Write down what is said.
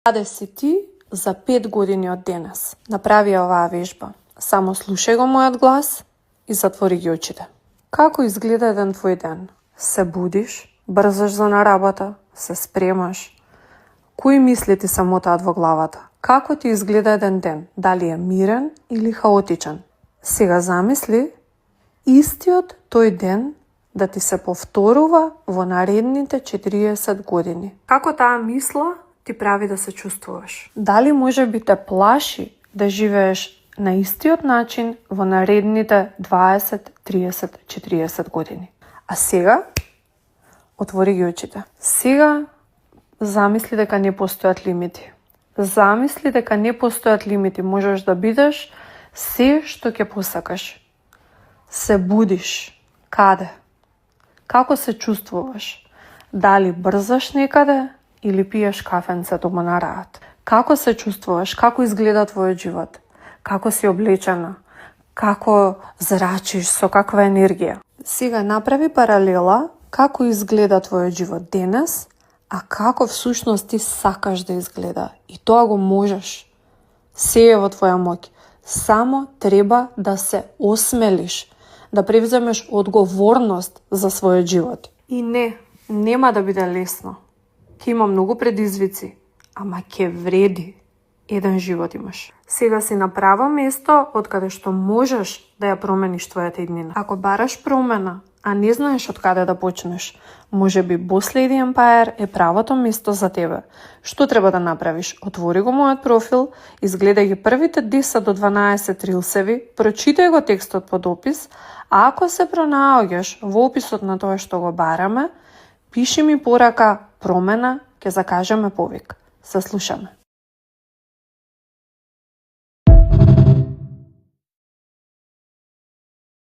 Каде си ти за 5 години од денес? Направи оваа вежба. Само слушај го мојот глас и затвори ги очите. Како изгледа еден твој ден? Се будиш, брзаш за на работа, се спремаш. Кои мисли ти се мотаат во главата? Како ти изгледа еден ден? Дали е мирен или хаотичен? Сега замисли истиот тој ден да ти се повторува во наредните 40 години. Како таа мисла ти прави да се чувствуваш? Дали може би те плаши да живееш на истиот начин во наредните 20, 30, 40 години? А сега, отвори ги очите. Сега замисли дека не постојат лимити. Замисли дека не постојат лимити. Можеш да бидеш се што ќе посакаш. Се будиш. Каде? Како се чувствуваш? Дали брзаш некаде или пиеш кафенце дома на раат? Како се чувствуваш? Како изгледа твојот живот? Како си облечена? Како зрачиш? Со каква енергија? Сега направи паралела како изгледа твојот живот денес, а како всушност ти сакаш да изгледа. И тоа го можеш. Се е во твоја моќ. Само треба да се осмелиш, да превземеш одговорност за својот живот. И нема да биде лесно. Ќе има многу предизвици, ама ќе вреди. Еден живот имаш. Сега си на право место од каде што можеш да ја промениш твојата иднина. Ако бараш промена, а не знаеш од каде да почнеш, може би Boss Lady Empire е правото место за тебе. Што треба да направиш? Отвори го мојот профил, изгледај ги првите 10 до 12 рилсеви, прочитај го текстот под опис, а ако се пронаоѓаш во описот на тоа што го бараме, пиши ми порака промена, ќе закажеме повик. Се слушаме.